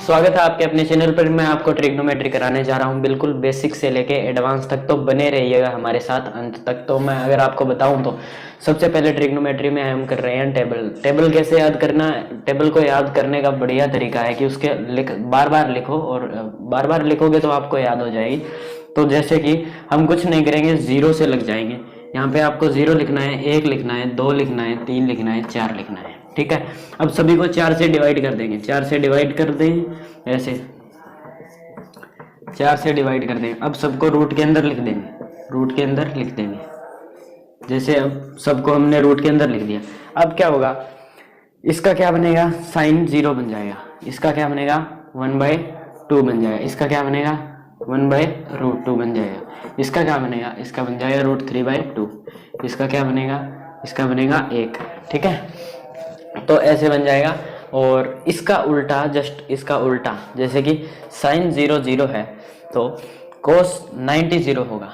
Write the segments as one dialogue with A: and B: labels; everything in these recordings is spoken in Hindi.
A: स्वागत है आपके अपने चैनल पर। मैं आपको ट्रिग्नोमेट्री कराने जा रहा हूं, बिल्कुल बेसिक से लेके एडवांस तक। तो बने रहिएगा हमारे साथ अंत तक। तो मैं अगर आपको बताऊं तो सबसे पहले ट्रिग्नोमेट्री में हम कर रहे हैं टेबल कैसे याद करना है। टेबल को याद करने का बढ़िया तरीका है कि उसके बार बार लिखो, और बार बार लिखोगे तो आपको याद हो जाएगी। तो जैसे कि हम कुछ नहीं करेंगे, जीरो से लग जाएंगे। यहाँ पे आपको जीरो लिखना है, एक लिखना है, दो लिखना है, तीन लिखना है, चार लिखना है। ठीक है, अब सभी को चार से डिवाइड कर देंगे। चार से डिवाइड कर देंगे, ऐसे चार से डिवाइड कर देंगे। अब सबको रूट के अंदर लिख देंगे, रूट के अंदर लिख देंगे। जैसे अब सबको हमने रूट के अंदर लिख दिया। अब क्या होगा, इसका क्या बनेगा, साइन जीरो बन जाएगा। इसका क्या बनेगा, 1/2 बन जाएगा। इसका क्या बनेगा, 1/√2 बन जाएगा। इसका क्या बनेगा, इसका बन जाएगा √3/2। इसका क्या बनेगा, इसका बनेगा 1। ठीक है, तो ऐसे बन जाएगा। और इसका उल्टा, जस्ट इसका उल्टा, जैसे कि साइन 0 0 है तो कोस 90 0 होगा।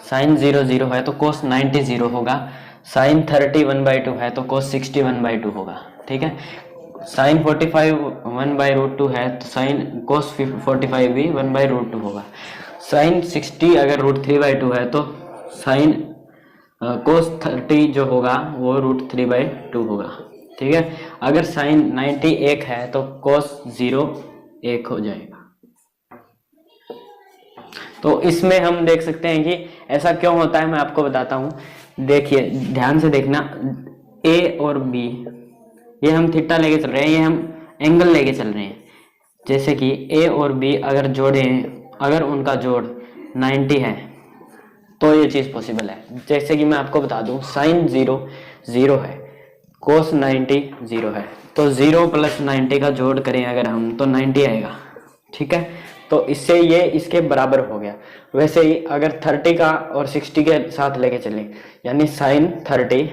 A: साइन 0 0 है तो कोस 90 0 होगा। साइन 30 1/2 है तो कोस 60 1/2 होगा। ठीक है, साइन 45 1/√2 है तो साइन कोस 45 भी 1/√2 होगा। साइन 60 अगर √3/2 है तो साइन कोस 30 जो होगा वो √3/2 होगा। ठीक है, अगर साइन 90 1 है तो कोस 0 1 हो जाएगा। तो इसमें हम देख सकते हैं कि ऐसा क्यों होता है, मैं आपको बताता हूं। देखिए, ध्यान से देखना, ए और बी, ये हम थीटा लेके चल रहे हैं, ये हम एंगल लेके चल रहे हैं। जैसे कि ए और बी अगर जोड़े, अगर उनका जोड़ 90 है तो ये चीज पॉसिबल है। जैसे कि मैं आपको बता दूं, साइन 0 0 है, कोस 90 0 है, तो 0 + 90 का जोड़ करें अगर हम तो 90 आएगा। ठीक है, तो इससे ये इसके बराबर हो गया। वैसे ही अगर 30 का और 60 के साथ लेके चलें, यानी साइन 30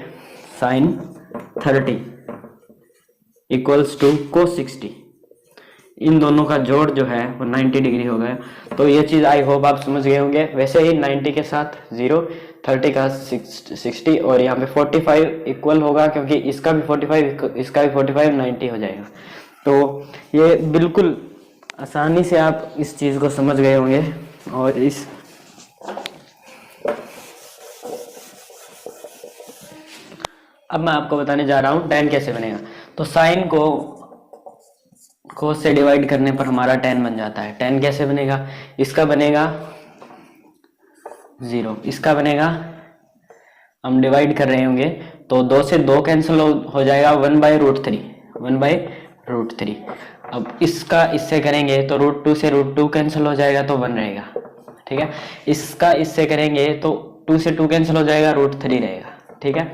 A: इक्वल्स टू कोस 60, इन दोनों का जोड़ जो है वो 90 डिग्री हो गया। तो ये चीज आई होप आप समझ गए होंगे। वैसे ही 90 के साथ 0, 30 का 60 और यहाँ पे 45 इक्वल होगा, क्योंकि इसका भी 45 इसका भी 45 90 हो जाएगा। तो ये बिल्कुल आसानी से आप इस चीज को समझ गए होंगे। और इस अब मैं आपको बताने जा रहा हूँ tan कैसे बनेगा। तो साइन को कोस से डिवाइड करने पर हमारा tan बन जाता है। tan कैसे बनेगा, इसका बनेगा 0, इसका बनेगा, हम डिवाइड कर रहे होंगे तो 2 से 2 कैंसिल हो जाएगा, 1/√3। अब इसका इससे करेंगे तो √2 से √2 कैंसिल हो जाएगा तो 1 रहेगा। ठीक है, इसका इससे करेंगे तो 2 से 2 कैंसिल हो जाएगा, √3 रहेगा। ठीक है,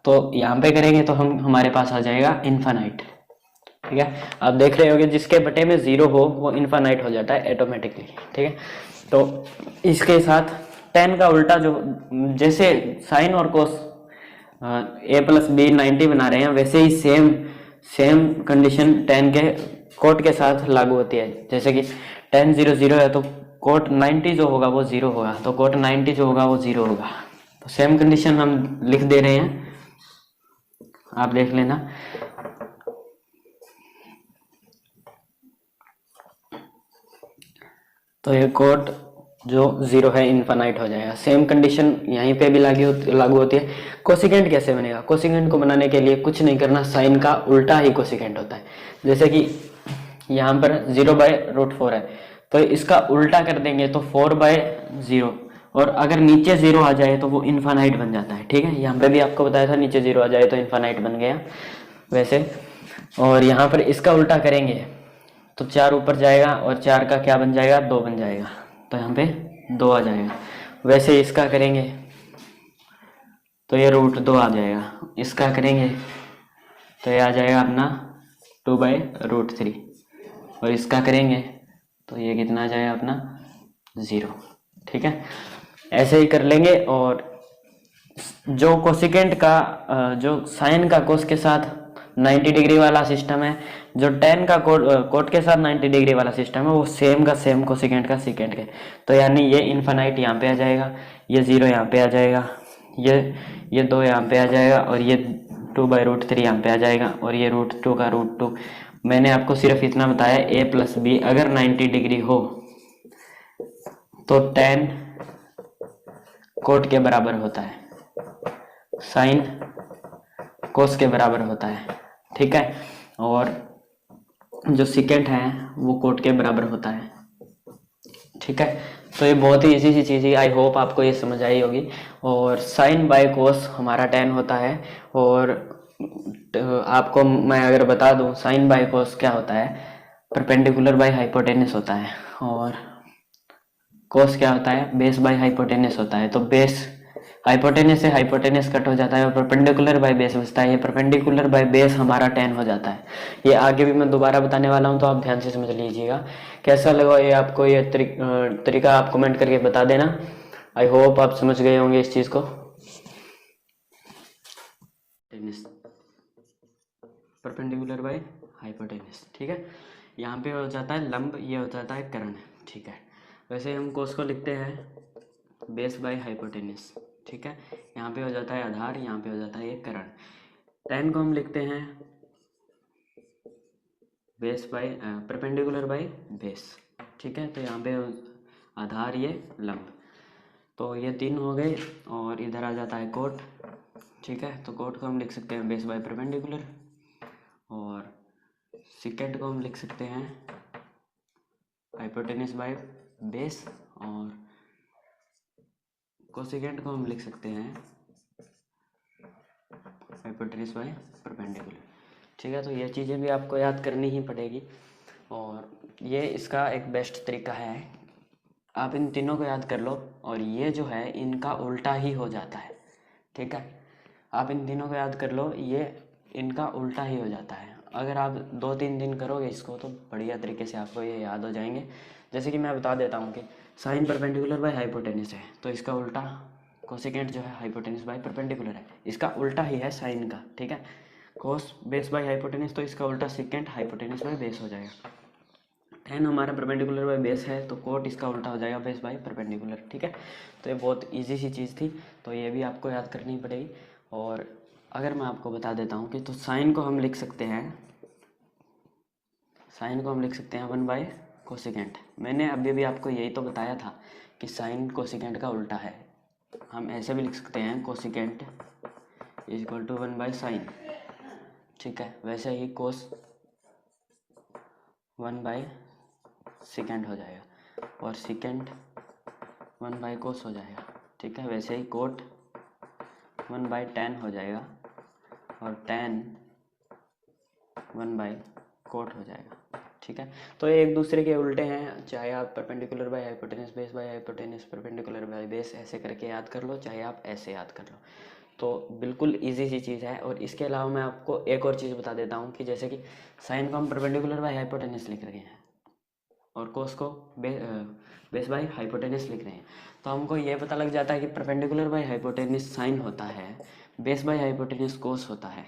A: तो यहाँ पे करेंगे तो हमारे पास आ जाएगा इनफाइनाइट। ठीक है, आप देख रहे होगे जिसके बटे में 0 हो वो इनफाइनाइट हो जाता है ऑटोमेटिकली। ठीक है, तो इसके साथ tan का उल्टा, जो जैसे साइन और कोस a + b 90 बना रहे हैं, वैसे ही सेम कंडीशन tan के कोट के साथ लागू होती है। जैसे कि tan 0 0 है तो कोट 90 जो होगा वो 0 होगा, तो कोट 90 जो होगा वो 0 होगा। तो सेम कंडीशन हम लिख दे रहे हैं, आप देख लेना। तो ये कोट जो 0 है इनफाइनाइट हो जाएगा। सेम कंडीशन यहीं पे भी लागू होती है। कोसिकेंट कैसे बनेगा, कोसिकेंट को बनाने के लिए कुछ नहीं करना, साइन का उल्टा ही कोसिकेंट होता है। जैसे कि यहाँ पर 0/√4 है तो इसका उल्टा कर देंगे तो 4/0, और अगर नीचे 0 आ जाए तो वो इनफाइनाइट बन जाता है। ठीक है, यहाँ पे भी आपको बताया था नीचे 0 आ जाए तो इनफाइनाइट बन गया वैसे। और यहाँ पर इसका उल्टा करेंगे तो 4 ऊपर जाएगा और 4 का क्या बन जाएगा, 2 बन जाएगा, तो यहाँ पे 2 आ जाएगा। वैसे इसका करेंगे तो ये √2 आ जाएगा। इसका करेंगे तो ये आ जाएगा अपना 2/√3, और इसका करेंगे तो ये कितना आ जाएगा अपना 0। ठीक है, ऐसे ही कर लेंगे। और जो कोसिकेंट का, जो साइन का कोस के साथ 90 डिग्री वाला सिस्टम है, जो tan का कोट के साथ 90 डिग्री वाला सिस्टम है, वो सेम का सेम कोसिकेंट का सीकेंट के। तो यानी ये इनफाइनाइट यहाँ पे आ जाएगा, ये 0 यहाँ पे आ जाएगा, ये 2 यहाँ पे आ जाएगा, और ये 2/√3 यहाँ पे आ जाएगा, और ये √2 का √2 मैंने आपको सिर्फ इतना बताया ए प्लस बी अगर 90 डिग्री हो तो टेन कोट के बराबर होता है, साइन कोस के बराबर होता है, ठीक है। और जो सिकेंट है वो कोट के बराबर होता है, ठीक है। तो ये बहुत ही इजी सी चीज़ है, आई होप आपको ये समझ आई होगी। और साइन बाय कोस हमारा टेन होता है। और आपको मैं अगर बता दूं साइन बाय कोस क्या होता है, परपेंडिकुलर बाय हाइपोटेनस होता है। और कोस क्या होता है, बेस बाय हाइपोटेनस होता है। तो बेस हाइपोटेनस से हाइपोटेनस कट हो जाता है और परपेंडिकुलर बाय बेस बचता है। ये परपेंडिकुलर बाय बेस हमारा टेन हो जाता है। ये आगे भी मैं दोबारा बताने वाला हूँ, तो आप ध्यान से समझ लीजिएगा। कैसा लगा ये आपको, ये तरीका आप कमेंट करके बता देना। आई होप आप समझ गए होंगे इस चीज़ को। परपेंडिकुलर बाय हाइपोटेनस, ठीक है। यहाँ पे हो जाता है लंब, ये हो जाता है कर्ण, ठीक है। वैसे हम कोस को लिखते हैं बेस बाय हाइपोटेनस, ठीक है। यहाँ पे हो जाता है आधार, यहाँ पे हो जाता है ये कर्ण। टेन को हम लिखते हैं base by perpendicular by base, ठीक है। तो यहाँ पे आधार, ये लंब, तो ये तीन हो गए। और इधर आ जाता है कोट, ठीक है। तो कोट को हम लिख सकते हैं बेस बाय परपेंडिकुलर। और सिकेंड को हम लिख सकते हैं हाइपोटेनस बाय बेस। और कोसिकेंट को हम लिख सकते हैं हाइपोटेनस बाय परपेंडिकुलर, ठीक है। तो ये चीज़ें भी आपको याद करनी ही पड़ेगी। और ये इसका एक बेस्ट तरीका है, आप इन तीनों को याद कर लो और ये जो है इनका उल्टा ही हो जाता है, ठीक है। आप इन तीनों को याद कर लो, ये इनका उल्टा ही हो जाता है। अगर आप 2-3 दिन करोगे इसको तो बढ़िया तरीके से आपको ये याद हो जाएंगे। जैसे कि मैं बता देता हूँ कि साइन परपेंडिकुलर बाय हाइपोटेनस है, तो इसका उल्टा कोसिकेंट जो है हाइपोटेनस बाय परपेंडिकुलर है, इसका उल्टा ही है साइन का, ठीक है। कोस बेस बाय हाइपोटेनस, तो इसका उल्टा सिकेंट हाइपोटेनस बाय बेस हो जाएगा। टेन हमारा परपेंडिकुलर बाय बेस है, तो कोट इसका उल्टा हो जाएगा बेस बाय परपेंडिकुलर, ठीक है। तो ये बहुत इजी सी चीज़ थी, तो ये भी आपको याद करनी पड़ेगी। और अगर मैं आपको बता देता हूँ कि तो साइन को हम लिख सकते हैं, साइन को हम लिख सकते हैं 1 बाय कोसिकेंट। मैंने अभी भी आपको यही तो बताया था कि साइन कोसिकेंट का उल्टा है। हम ऐसे भी लिख सकते हैं कोसिकेंट इज इक्वल टू 1/साइन, ठीक है। वैसे ही कोस 1/सेकेंड हो जाएगा और सेकेंड 1/कोस हो जाएगा, ठीक है। वैसे ही कोट 1/tan हो जाएगा और tan 1/कोट हो जाएगा, ठीक है। तो ये एक दूसरे के उल्टे हैं, चाहे आप perpendicular by hypotenuse base by hypotenuse perpendicular by base ऐसे करके याद कर लो, चाहे आप ऐसे याद कर लो। तो बिल्कुल इजी सी चीज़ है। और इसके अलावा मैं आपको एक और चीज़ बता देता हूँ कि जैसे कि साइन को हम परपेंडिकुलर बाय हाइपोटेनस लिख रहे हैं और कोस को बेस बाय हाइपोटेनस लिख रहे हैं, तो हमको ये पता लग जाता है कि परपेंडिकुलर बाय हाइपोटेनस साइन होता है, बेस बाय हाइपोटेनस कोस होता है,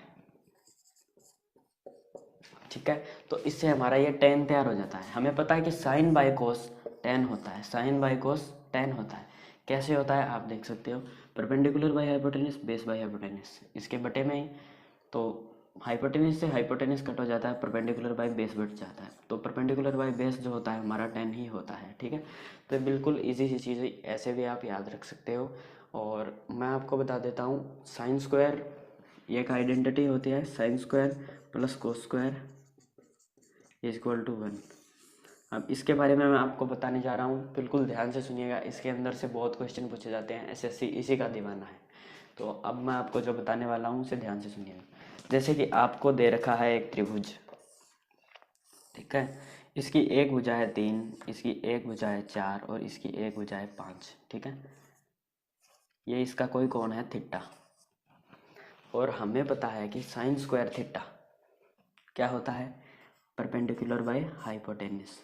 A: ठीक है। तो इससे हमारा ये टेन तैयार हो जाता है। हमें पता है कि साइन बाय कोस टेन होता है, साइन बाय कोस टेन होता है। कैसे होता है आप देख सकते हो, perpendicular by hypotenuse base by hypotenuse, इसके बटे में ही तो हाइपोटेनस से हाइपोटेनस कट हो जाता है, परपेंडिकुलर बाय बेस बच जाता है। तो परपेंडिकुलर बाय बेस जो होता है हमारा टेन ही होता है, ठीक है। तो बिल्कुल इजी सी चीज़ है, ऐसे भी आप याद रख सकते हो। और मैं आपको बता देता हूँ साइन स्क्वायर एक आइडेंटिटी होती है, sine square plus cos square is equal to 1। अब इसके बारे में मैं आपको बताने जा रहा हूँ, बिल्कुल ध्यान से सुनिएगा। इसके अंदर से बहुत क्वेश्चन पूछे जाते हैं, एसएससी इसी का दीवाना है। तो अब मैं आपको जो बताने वाला हूँ उसे ध्यान से सुनिएगा। जैसे कि आपको दे रखा है एक त्रिभुज, ठीक है। इसकी एक भुजा है 3, इसकी एक भुजा है 4 और इसकी एक भुजा है 5, ठीक है। ये इसका कोई कोण है थीटा। और हमें पता है कि साइन स्क्वायर थीटा क्या होता है, परपेंडिकुलर बाय हाइपोटेनस।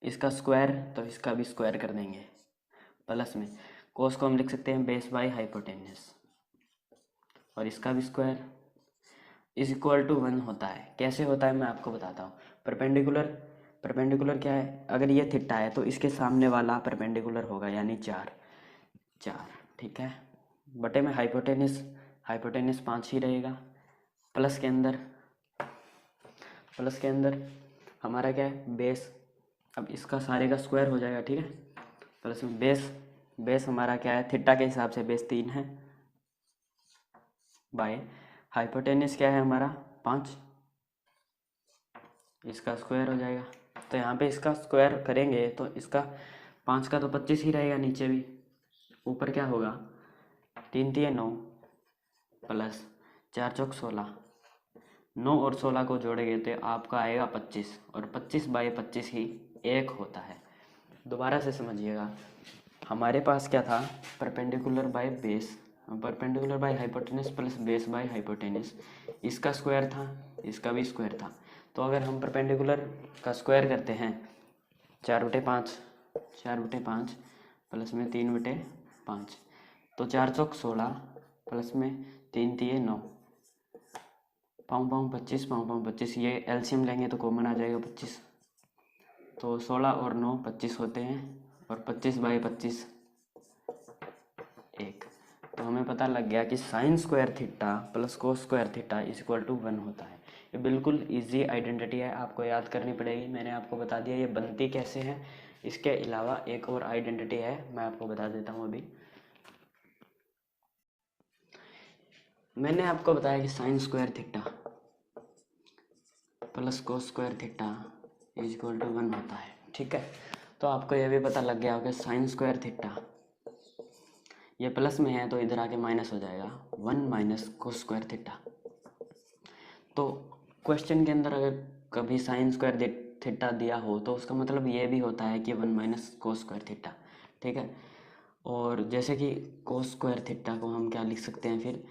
A: इसका स्क्वायर तो इसका भी स्क्वायर कर देंगे प्लस में, कोस को हम लिख सकते हैं बेस बाय हाइपोटेनस और इसका भी स्क्वायर इज इक्वल टू 1 होता है। कैसे होता है मैं आपको बताता हूँ। परपेंडिकुलर, परपेंडिकुलर क्या है, अगर ये थीटा है तो इसके सामने वाला परपेंडिकुलर होगा यानी 4, ठीक है। बटे में हाइपोटेनस, हाइपोटेनस 5 ही रहेगा, प्लस के अंदर प्लस के अंदर हमारा क्या है बेस, अब इसका सारे का स्क्वायर हो जाएगा, ठीक है। प्लस में बेस हमारा क्या है थीटा के हिसाब से बेस 3 है, बाय हाइपोटेनस क्या है हमारा 5, इसका स्क्वायर हो जाएगा। तो यहाँ पे इसका स्क्वायर करेंगे तो इसका 5 का तो 25 ही रहेगा, नीचे भी ऊपर क्या होगा 3 3 9 प्लस 4 चौक 16, 9 और 16 को जोड़ेंगे तो आपका आएगा 25, और 25/25 ही 1 होता है। दोबारा से समझिएगा, हमारे पास क्या था perpendicular by base, perpendicular by hypotenuse plus base by hypotenuse, इसका स्क्वायर था, इसका भी स्क्वायर था। तो अगर हम परपेंडिकुलर का स्क्वायर करते हैं 4/5 प्लस में 3/5, तो 4 चौक 16 प्लस में 3 3 9, पाँव पाँव 25, पाँव पाँव 25, ये एलसीएम लेंगे तो कॉमन आ जाएगा 25, तो 16 और 9 25 होते हैं, और 25/25 1। तो हमें पता लग गया कि sine square theta plus cos square theta is equal to 1 होता है। ये बिल्कुल इजी आइडेंटिटी है, आपको याद करनी पड़ेगी। मैंने आपको बता दिया ये बनती कैसे है। इसके अलावा एक और आइडेंटिटी है, मैं आपको बता देता हूँ अभी। मैंने आपको बताया कि sine square theta plus cos square theta is equal to 1 होता है, ठीक है। तो आपको यह भी पता लग गया होगा साइन स्क्वायर थीटा, ये प्लस में है तो इधर आके माइनस हो जाएगा 1 माइनस कोस स्क्वायर थीटा। तो क्वेश्चन के अंदर अगर कभी साइन स्क्वायर थीटा दिया हो तो उसका मतलब ये भी होता है कि 1 माइनस कोस स्क्वायर थीटा, ठीक है। और जैसे कि कोस स्क्वायर थीटा को हम क्या लिख सकते हैं, फिर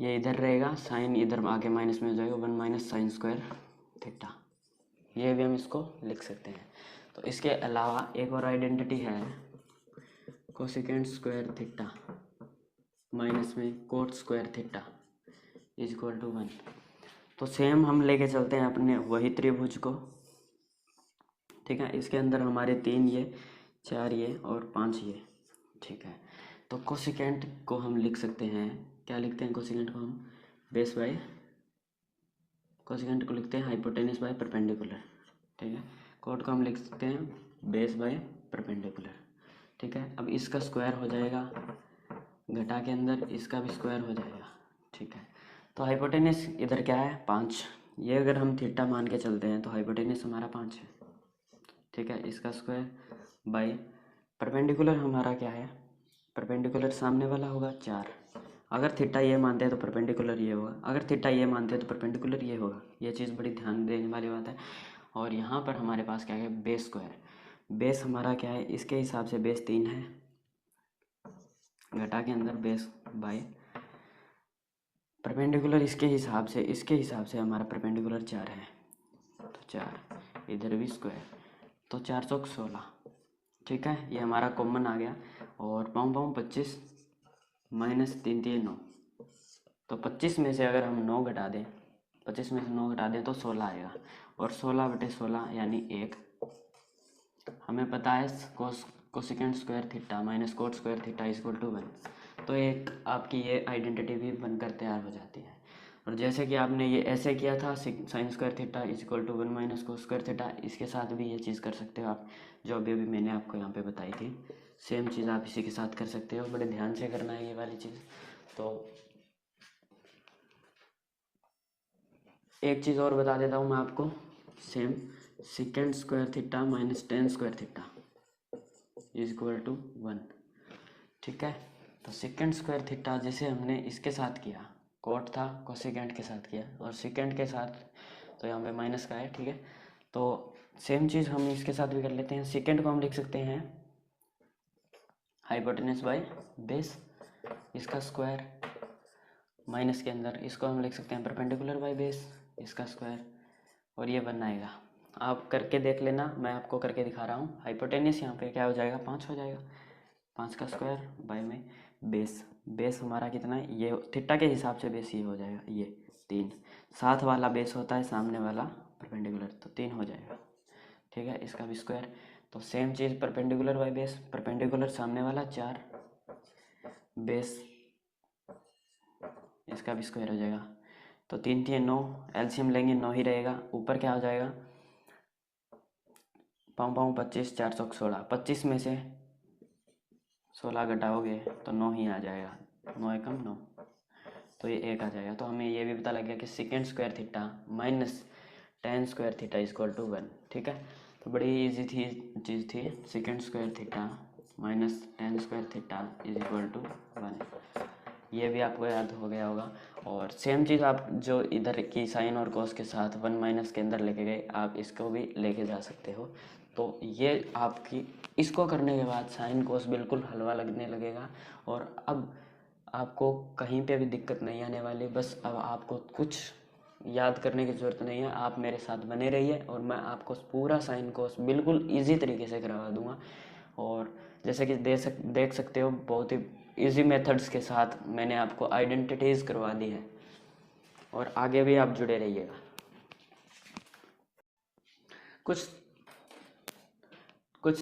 A: ये इधर रहेगा, साइन इधर आके माइनस में हो जाएगा 1 माइनस साइन स्क्वायर थीटा, ये भी हम इसको लिख सकते हैं। तो इसके अलावा एक और आइडेंटिटी है कोसेकेंट स्क्वायर थीटा माइनस में cot square theta is equal to 1। तो सेम हम लेके चलते हैं अपने वही त्रिभुज को, ठीक है। इसके अंदर हमारे 3 ये 4 ये और 5 ये, ठीक है। तो कोसेकेंट को हम लिख सकते हैं, क्या लिखते हैं कोसेकेंट को हम बेस बाय, कोसेकेंट को लिखते हैं हाइपोटेनस बाय परपेंडिकुलर, ठीक है। कोट को हम लिख सकते हैं बेस बाय परपेंडिकुलर, ठीक है। अब इसका स्क्वायर हो जाएगा, घटा के अंदर इसका भी स्क्वायर हो जाएगा, ठीक है। तो हाइपोटेनस इधर क्या है 5, ये अगर हम थीटा मान के चलते हैं तो हाइपोटेनस हमारा 5 है, ठीक है। इसका स्क्वायर बाय परपेंडिकुलर हमारा क्या है, परपेंडिकुलर सामने वाला होगा 4, अगर थीटा ये मानते हैं तो परपेंडिकुलर ये होगा, अगर थीटा ये मानते हैं तो परपेंडिकुलर ये होगा। ये चीज़ बड़ी ध्यान देने वाली बात है। और यहाँ पर हमारे पास क्या है बेस स्क्वायर, बेस हमारा क्या है इसके हिसाब से बेस 3 है, घटा के अंदर बेस बाय परपेंडिकुलर इसके हिसाब से हमारा परपेंडिकुलर 4 है, तो 4 इधर भी स्क्वायर, तो 4 चौक 16, ठीक है। ये हमारा कॉमन आ गया, और पाँव पाँव 25 माइनस 3 3 9, तो 25 में से अगर हम 9 घटा दें, 25 में से 9 घटा दें तो 16 आएगा, और 16/16 यानी 1। हमें पता है cosecant square theta minus cot square theta is equal to 1, तो एक आपकी ये आइडेंटिटी भी बनकर तैयार हो जाती है। और जैसे कि आपने ये ऐसे किया था sine square theta is equal to 1 minus cos square theta, इसके साथ भी ये चीज़ कर सकते हो आप, जो अभी अभी मैंने आपको यहाँ पे बताई थी। सेम चीज़ आप इसी के साथ कर सकते हो, बड़े ध्यान से करना है ये वाली चीज़। तो एक चीज़ और बता देता हूँ मैं आपको, same secant square theta minus tan square theta is equal to 1, ठीक है। तो सेकेंड स्क्वायर थीटा जैसे हमने इसके साथ किया, कोट था कोसेकेंट के साथ किया, और सेकेंड के साथ तो यहाँ पे माइनस का है, ठीक है। तो सेम चीज़ हम इसके साथ भी कर लेते हैं। सेकेंड को हम लिख सकते हैं हाइपोटेनस बाय बेस, इसका स्क्वायर, माइनस के अंदर इसको हम लिख सकते हैं परपेंडिकुलर बाय बेस, इसका स्क्वायर, और ये 1 आएगा। आप करके देख लेना, मैं आपको करके दिखा रहा हूँ। हाइपोटेनस यहाँ पे क्या हो जाएगा 5 हो जाएगा, 5 का स्क्वायर बाय में बेस हमारा कितना है, ये थीटा के हिसाब से बेस ये हो जाएगा, ये 3, साथ वाला बेस होता है सामने वाला परपेंडिकुलर, तो 3 हो जाएगा, ठीक है। इसका भी स्क्वायर, तो same cheese perpendicular by base, perpendicular सामने वाला 4, बेस इसका भी स्क्वायर हो जाएगा तो 3 3 9, एलसीएम लेंगे 9 ही रहेगा। ऊपर क्या हो जाएगा, 5 5 25, 4 सौ 16, 25 में से 16 घटाओगे तो 9 ही आ जाएगा, 9 एकम 9, तो ये 1 आ जाएगा। तो हमें ये भी पता लग गया कि secant square theta minus tan square theta equal to 1। ठीक है, तो बड़ी इजी थी चीज़ थी, secant square theta minus tan square theta is equal to 1। ये भी आपको याद हो गया होगा। और सेम चीज़ आप जो इधर की साइन और कॉस के साथ 1 माइनस के अंदर लेके गए, आप इसको भी लेके जा सकते हो। तो ये आपकी, इसको करने के बाद साइन कॉस बिल्कुल हलवा लगने लगेगा। और अब आपको कहीं पे भी दिक्कत नहीं आने वाली। बस अब आपको कुछ याद करने की ज़रूरत नहीं है, आप मेरे साथ बने रहिए और मैं आपको पूरा साइन कॉस बिल्कुल इजी तरीके से करवा दूंगा। और जैसे कि देख सकते हो, बहुत ही इजी मेथड्स के साथ मैंने आपको आइडेंटिटीज़ करवा दी है। और आगे भी आप जुड़े रहिएगा। कुछ कुछ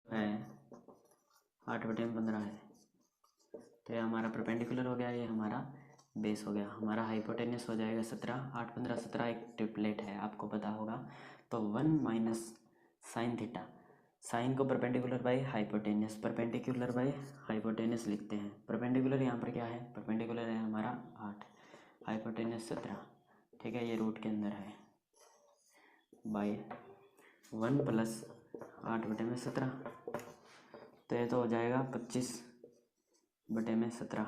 A: है 8/15 है। तो ये हमारा परपेंडिकुलर हो गया, ये हमारा बेस हो गया। हमारा हाइपोटेन्यूस हो जाएगा 17, 8 15 17 एक ट्रिपलेट है, आपको पता होगा। तो 1 माइनस साइन थीटा, साइन को perpendicular by hypotenuse, perpendicular by hypotenuse लिखते हैं। परपेंडिकुलर यहाँ पर क्या है, परपेंडिकुलर है हमारा 8, हाइपोटेन्यूस 17। ठीक है, ये रूट के अंदर है, बाई 1 प्लस 8/17। तो ये तो हो जाएगा 25/17।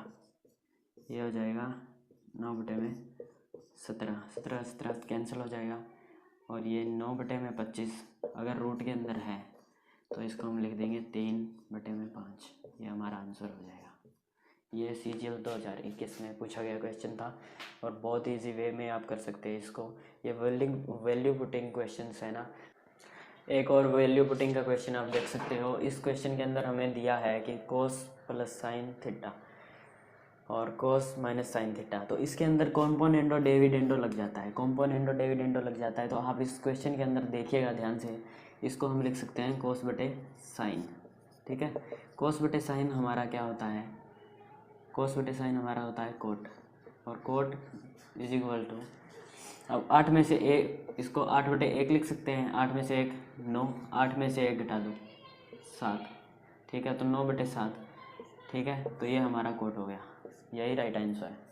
A: ये हो जाएगा 9/17, 17 17 कैंसिल हो जाएगा। और ये 9/25 अगर रूट के अंदर है तो इसको हम लिख देंगे 3/5, ये हमारा आंसर हो जाएगा। ये CGL 2021 में पूछा गया क्वेश्चन था और बहुत इजी वे में आप कर सकते हैं इसको। ये वैल्यू पुटिंग क्वेश्चन है ना। एक और वैल्यू पुटिंग का क्वेश्चन आप देख सकते हो। इस क्वेश्चन के अंदर हमें दिया है कि कोस प्लस साइन थीटा और कोस माइनस साइन थीटा, तो इसके अंदर कॉम्पोनेंट और डिविडेंडो लग जाता है। कॉम्पोनेंट और डिविडेंडो लग जाता है तो आप इस क्वेश्चन के अंदर देखिएगा ध्यान से, इसको हम लिख सकते हैं कोस बटे साइन। ठीक है, कोस बटे साइन हमारा क्या होता है, कोस बटे साइन हमारा होता है कोट, और कोट इज इक्वल टू, अब 8 में से एक, इसको 8/1 लिख सकते हैं। 8 में से 1 9, 8 में से 1 घटा दो 7, ठीक है, तो 9/7। ठीक है, तो ये हमारा कोट हो गया, यही राइट आंसर है।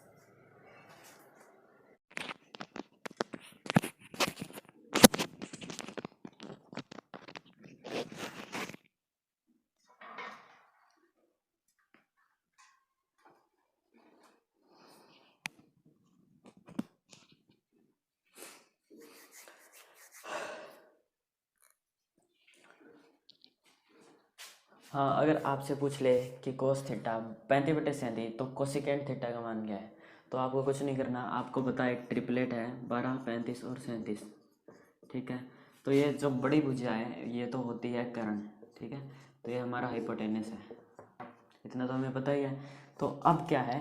A: हाँ, अगर आपसे पूछ ले कि कोस थीटा 35/37 तो कोसिकेंट थीटा का मान क्या है, तो आपको कुछ नहीं करना, आपको पता है एक ट्रिपलेट है 12, 35 और 37। ठीक है, तो ये जो बड़ी भुजा है ये तो होती है कर्ण। ठीक है, तो ये हमारा हाइपोटेनस है, इतना तो हमें पता ही है। तो अब क्या है,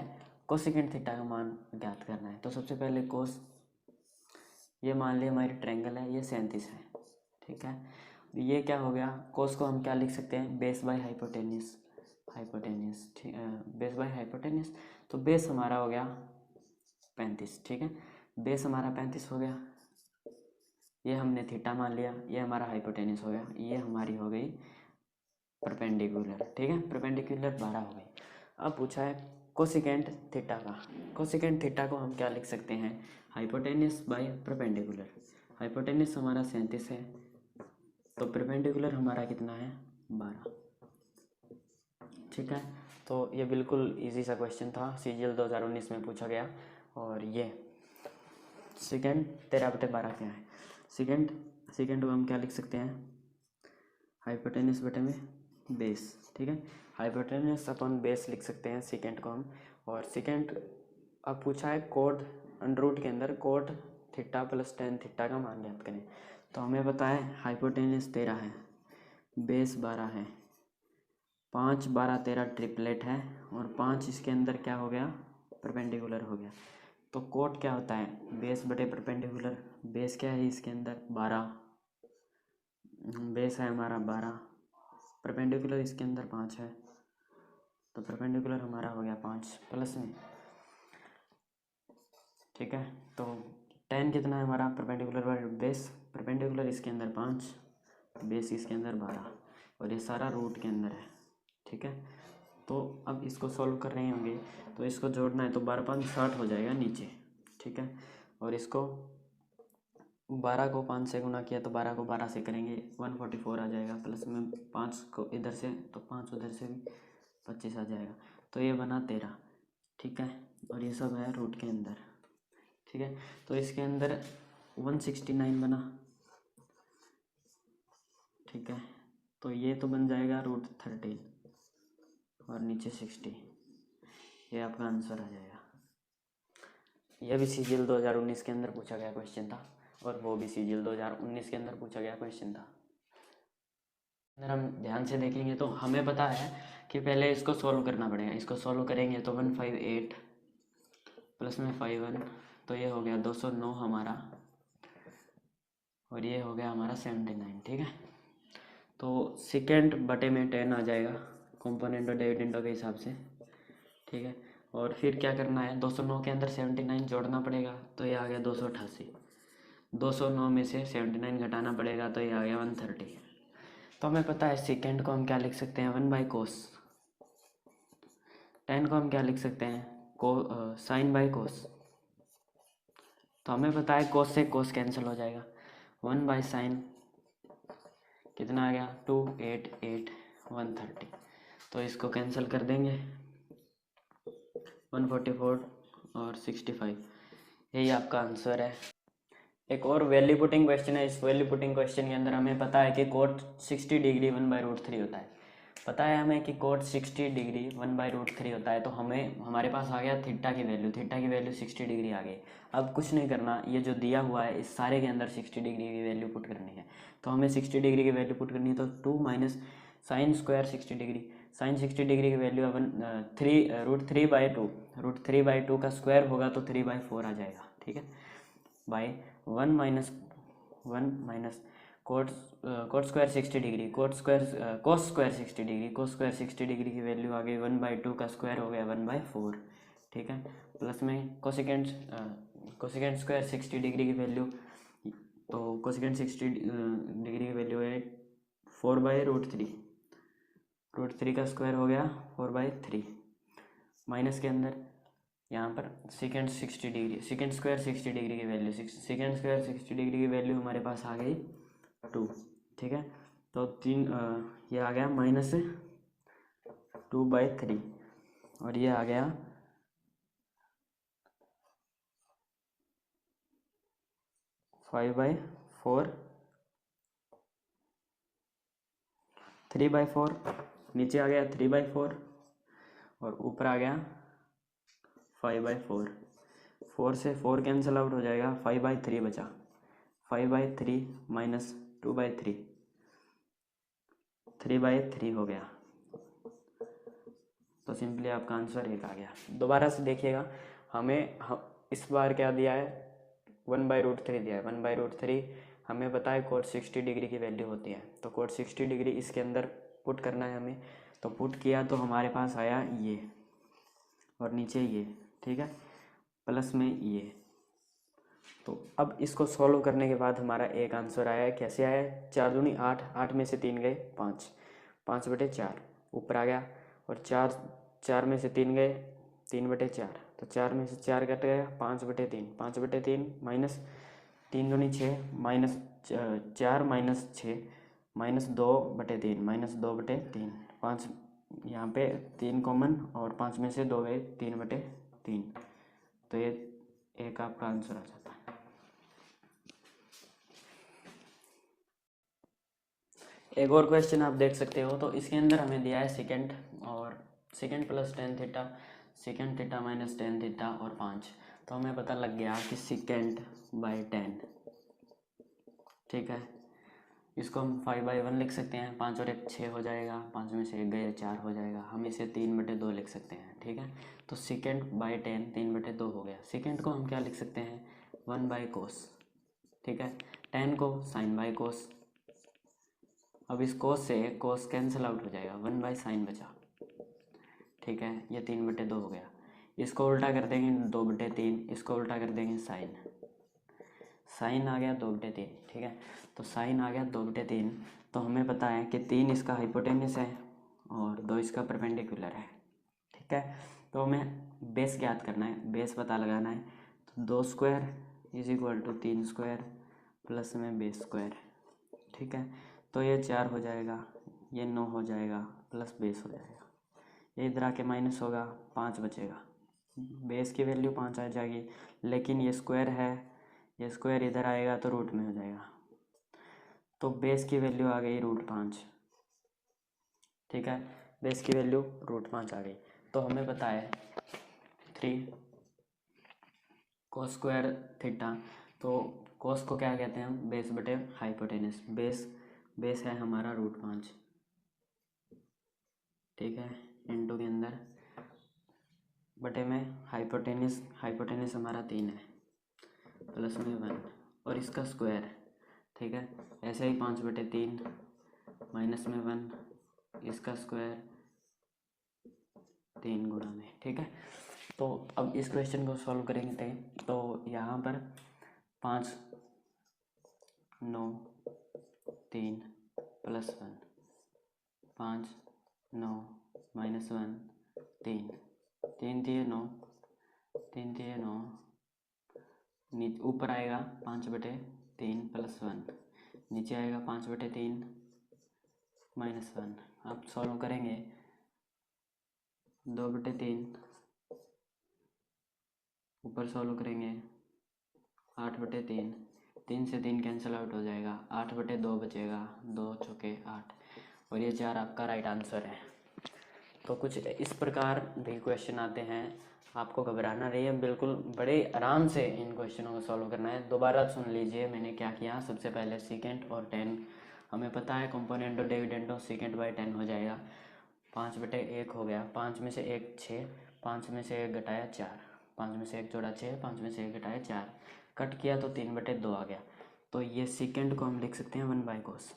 A: कोसिकेंट थीटा का मान ज्ञात करना है। तो सबसे पहले कोस, ये मान लिया हमारी ट्रायंगल है, ये 37 है। ठीक है, ये क्या हो गया, कोस को हम क्या लिख सकते हैं, बेस बाय हाइपोटेनस। हाइपोटेनस, ठीक है, बेस बाय हाइपोटेनस। तो बेस हमारा हो गया 35। ठीक है, बेस हमारा 35 हो गया, ये हमने थीटा मान लिया, ये हमारा हाइपोटेनस हो गया, ये हमारी हो गई परपेंडिकुलर। ठीक है, परपेंडिकुलर 12 हो गई। अब पूछा है कोसिकेंट थीटा का। कोसिकेंट थीटा को हम क्या लिख सकते हैं, हाइपोटेनस बाय परपेंडिकुलर। हाइपोटेनस हमारा 37 है, तो परपेंडिकुलर हमारा कितना है, 12। ठीक है, तो ये बिल्कुल इजी सा क्वेश्चन था, CGL 2019 में पूछा गया। और ये सेकेंड 13/12 क्या है, सेकेंड को हम क्या लिख सकते हैं, हाइपोटेनस बटे में बेस। ठीक है, हाइपोटेनस अपन बेस लिख सकते हैं सेकेंड को हम। और सेकेंड अब पूछा है कोड अंडर के अंदर code theta plus tan theta का मान ज्ञात करें। तो हमें पता है हाइपोटेनस 13 है, बेस 12 है, 5 12 13 ट्रिपलेट है, और 5 इसके अंदर क्या हो गया, परपेंडिकुलर हो गया। तो कोट क्या होता है, बेस बटे परपेंडिकुलर। बेस क्या है इसके अंदर 12, बेस है हमारा 12, परपेंडिकुलर इसके अंदर 5 है, तो परपेंडिकुलर हमारा हो गया 5 प्लस में। ठीक है, तो टेन कितना है हमारा, परपेंडिकुलर बाय बेस, परपेंडिकुलर इसके अंदर 5, बेस इसके अंदर 12, और ये सारा रूट के अंदर है। ठीक है, तो अब इसको सॉल्व कर रहे होंगे तो इसको जोड़ना है, तो 12 5 60 हो जाएगा नीचे। ठीक है, और इसको 12 को 5 से गुना किया तो 12 को 12 से करेंगे 144 आ जाएगा, प्लस में 5 को इधर से तो 5 उधर से भी 25 आ जाएगा, तो ये बना 13। ठीक है, और ये सब है रूट के अंदर। ठीक है, तो इसके अंदर 169 बना। ठीक है, तो ये तो बन जाएगा √13 और नीचे 60, ये आपका आंसर आ जाएगा। यह भी CGL 2019 के अंदर पूछा गया क्वेश्चन था, और वो भी CGL 2019 के अंदर पूछा गया क्वेश्चन था। अगर हम ध्यान से देखेंगे तो हमें पता है कि पहले इसको सॉल्व करना पड़ेगा। इसको सॉल्व करेंगे तो 158 प्लस में 51, तो ये हो गया 209 हमारा, और ये हो गया हमारा 79। ठीक है, तो सेकेंड बटे में 10 आ जाएगा कॉम्पोनेंट और डिविडेंडो के हिसाब से। ठीक है, और फिर क्या करना है, 209 के अंदर 79 जोड़ना पड़ेगा, तो ये आ गया 288। 209 में से 79 घटाना पड़ेगा, तो ये आ गया 130। तो हमें पता है सेकेंड को हम क्या लिख सकते हैं, 1/cos। 10 को हम क्या लिख सकते हैं, साइन बाई कोस। तो हमें पता है कोस से कोस कैंसिल हो जाएगा, 1/sin कितना आ गया 288 130, तो इसको कैंसिल कर देंगे 144 और 65, यही आपका आंसर है। एक और वैल्यू पुटिंग क्वेश्चन है। इस वैल्यू पुटिंग क्वेश्चन के अंदर हमें पता है कि कोट 60 डिग्री 1/√3 होता है। पता है हमें कि कोट 60 डिग्री 1/√3 होता है। तो हमें हमारे पास आ गया थीटा की वैल्यू 60 डिग्री आ गई। अब कुछ नहीं करना, ये जो दिया हुआ है इस सारे के अंदर 60 डिग्री की वैल्यू पुट करनी है। तो हमें 60 डिग्री की वैल्यू पुट करनी है, तो 2 minus sine square 60 degree. Sine 60 degree की वैल्यू है 3/2। √3/2 का स्क्वायर होगा तो 3/4 आ जाएगा, ठीक है। By 1 minus cot square 60 degree, cos square 60 degree की वैल्यू आ गई 1/2 का स्क्वायर हो गया 1/4, ठीक है। प्लस में कोसिकेंट स्क्वायर 60 डिग्री की वैल्यू, तो कोसिकेंट 60 डिग्री की वैल्यू है 4/√3। √3 का स्क्वायर हो गया 4/3। माइनस के अंदर यहाँ पर सेकेंड स्क्वायर 60 डिग्री की वैल्यू, सेकेंड स्क्वायर 60 डिग्री की वैल्यू हमारे पास आ गई 2, ठीक है। तो ये आ गया -2/3 और ये आ गया 5/4, 3/4, नीचे आ गया 3/4 और ऊपर आ गया 5/4। 4 से 4 कैंसिल आउट हो जाएगा, 5/3 बचा। 5/3 माइनस 2/3, 3/3 हो गया। तो सिंपली आपका आंसर 1 आ गया। दोबारा से देखिएगा, इस बार क्या दिया है, 1/√3 दिया है। 1/√3 हमें पता है कोट 60 डिग्री की वैल्यू होती है। तो कोट 60 डिग्री इसके अंदर पुट करना है हमें। तो पुट किया तो हमारे पास आया ये और नीचे ये, ठीक है, प्लस में ये। तो अब इसको सॉल्व करने के बाद हमारा एक आंसर आया है। कैसे आया है, 4 दूनी 8, 8 में से 3 गए 5, 5/4 ऊपर आ गया। और 4 में से 3 गए 3/4, तो 4 में से 4 कट गया 5/3, 5/3 माइनस 3 दूनी 6, -4 माइनस 6 -2/3, -2/3, 5 यहाँ पे 3 कॉमन और 5 में से 2 गए 3/3। तो ये एक आपका आंसर आ जाता है। एक और क्वेश्चन आप देख सकते हो। तो इसके अंदर हमें दिया है second plus tan theta, second theta minus tan theta और 5। तो हमें पता लग गया कि सेकेंड बाई 10, ठीक है। इसको हम 5/1 लिख सकते हैं, 5 और 1 6 हो जाएगा, 5 में से 1 गए 4 हो जाएगा। हम इसे 3/2 लिख सकते हैं, ठीक है। तो सेकेंड बाई 10 3/2 हो गया। सेकेंड को हम क्या लिख सकते हैं, 1/cos, ठीक है। 10 को साइन बाई कोस। अब इस कोस से कोस कैंसिल आउट हो जाएगा, 1/sin बचा, ठीक है। ये 3/2 हो गया। इसको उल्टा कर देंगे 2/3, इसको उल्टा कर देंगे साइन आ गया 2/3, ठीक है। तो साइन आ गया 2/3। तो हमें पता है कि 3 इसका हाइपोटेनस है और 2 इसका परपेंडिकुलर है, ठीक है। तो हमें बेस ज्ञात करना है, बेस पता लगाना है। तो 2 square is equal to 3 square plus में बेस स्क्वायर, ठीक है। तो ये 4 हो जाएगा, ये 9 हो जाएगा, प्लस बेस हो जाएगा। ये इधर आके माइनस होगा, 5 बचेगा। बेस की वैल्यू 5 आ जाएगी, लेकिन ये स्क्वायर है, ये स्क्वायर इधर आएगा तो रूट में हो जाएगा। तो बेस की वैल्यू आ गई √5, ठीक है। बेस की वैल्यू √5 आ गई। तो हमें पता है 3 cos स्क्वायर थीटा। तो cos को क्या कहते हैं हम, बेस बटे हाइपोटेनस। बेस है हमारा √5, ठीक है, इनटू के अंदर बटे में हाइपोटेनस हमारा 3 है, प्लस में 1 और इसका स्क्वायर, ठीक है। ऐसे ही 5/3 माइनस में 1, इसका स्क्वायर 3 गुणा में, ठीक है। तो अब इस क्वेश्चन को सॉल्व करेंगे तो यहाँ पर 5 9 3 प्लस 1, 5 9 माइनस 1 3, 3 दिए 9, 3 दिए 9, नीचे ऊपर आएगा 5/3 प्लस 1, नीचे आएगा 5/3 माइनस 1। आप सॉल्व करेंगे 2/3, ऊपर सॉल्व करेंगे 8/3 3 से 3 कैंसिल आउट हो जाएगा, 8/2 बचेगा, 2 चौके 8, और ये 4 आपका राइट आंसर है। तो कुछ इस प्रकार भी क्वेश्चन आते हैं, आपको घबराना नहीं है, बिल्कुल बड़े आराम से इन क्वेश्चनों को सॉल्व करना है। दोबारा सुन लीजिए मैंने क्या किया। सबसे पहले सीकेंट और 10 हमें पता है, कंपोनेंट और डिविडेंडो सीकेंट बाई 10 हो जाएगा, 5/1 हो गया, 5 में से 1 6, 5 में से 1 घटाया 4, 5 में से 1 जोड़ा 6, 5 में से 1 घटाया 4, कट किया तो 3/2 आ गया। तो ये सीकेंट को हम लिख सकते हैं 1/cos,